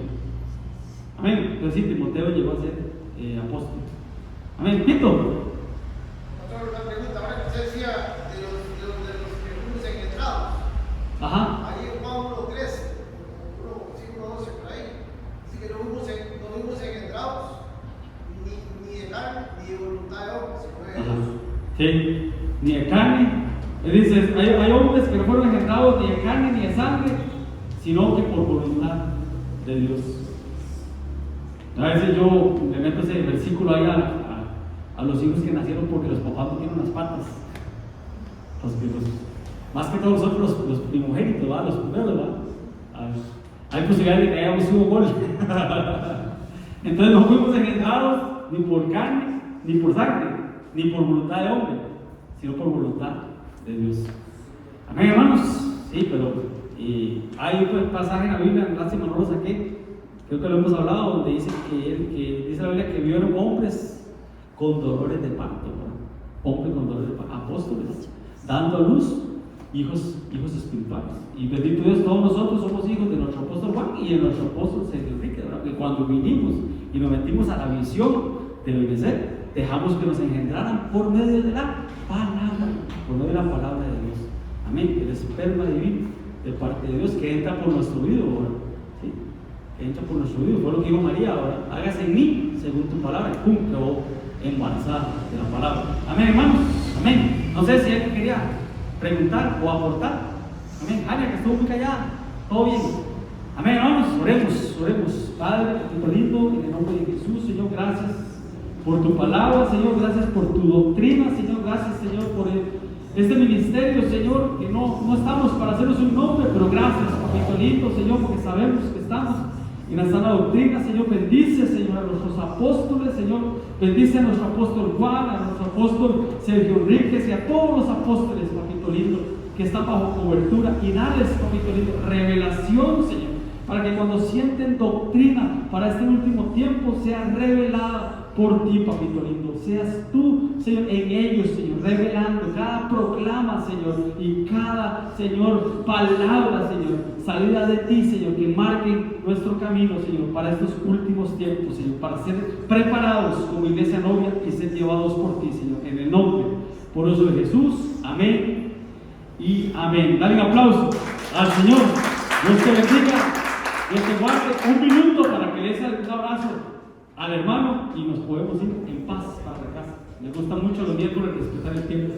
Amén. Entonces sí, Timoteo llegó a ser apóstol. Amén. Pito. Otra pregunta, ahora que usted decía de los que fuimos engendrados. Ajá. Ahí en Juan 1:13, versículo 12 por ahí, dice que no fuimos engendrados ni de carne ni de voluntad de hombres, sino de Dios. Sí, ni de carne. Él dice: hay hombres que no fueron engendrados ni de carne ni de sangre, sino que por voluntad de Dios. A veces yo me meto ese versículo ahí a los hijos que nacieron porque los papás no tienen las patas. Más que todos nosotros los primogénitos, los primeros, hay posibilidad de que hayamos sido gol. Entonces no fuimos engendrados ni por carne, ni por sangre, ni por voluntad de hombre, sino por voluntad de Dios. Amén, hermanos. Sí, pero hay un pasaje en la Biblia, lástima no lo saqué, creo que lo hemos hablado, donde dice que dice la Biblia que vieron hombres con dolores de parto, hombres con dolores de parto, apóstoles, dando a luz hijos espirituales. Y bendito Dios, todos nosotros somos hijos de nuestro apóstol Juan y de nuestro apóstol Sergio Enrique, ¿verdad? Que cuando vinimos y nos metimos a la visión del obedecer, dejamos que nos engendraran por medio de la palabra, por medio de la palabra de Dios. Amén. El esperma divino de parte de Dios que entra por nuestro oído ahora. ¿Sí? Que entra por nuestro oído. Fue lo que dijo María ahora: hágase en mí según tu palabra. Y pum, quedó embarazada de la palabra. Amén, hermanos. Amén. No sé si alguien quería preguntar o aportar. Amén. Ania, que estuvo muy callada. Todo bien. Amén, hermanos. Oremos. Padre, tu lindo, en el nombre de Jesús, Señor, gracias por tu palabra, Señor. Gracias por tu doctrina, Señor. Gracias, Señor, por este ministerio, Señor, que no estamos para hacernos un nombre, pero gracias, papito lindo, Señor, porque sabemos que estamos en la sana doctrina, Señor. Bendice, Señor, a nuestros apóstoles, Señor. Bendice a nuestro apóstol Juan, a nuestro apóstol Sergio Enríquez y a todos los apóstoles, papito lindo, que están bajo cobertura. Y dales, papito lindo, revelación, Señor, para que cuando sienten doctrina para este último tiempo sea revelada por ti, papito lindo. Seas tú, Señor, en ellos, Señor, revelando cada proclama, Señor, y cada, Señor, palabra, Señor, salida de ti, Señor, que marquen nuestro camino, Señor, para estos últimos tiempos, Señor, para ser preparados como iglesia novia y ser llevados por ti, Señor, en el nombre poderoso de Jesús. Amén y amén. Dale un aplauso al Señor. Dios te bendiga, Dios te guarde. Un minuto para que le des un abrazo al hermano y nos podemos ir en paz para la casa. Me gusta mucho los miércoles respetar el tiempo.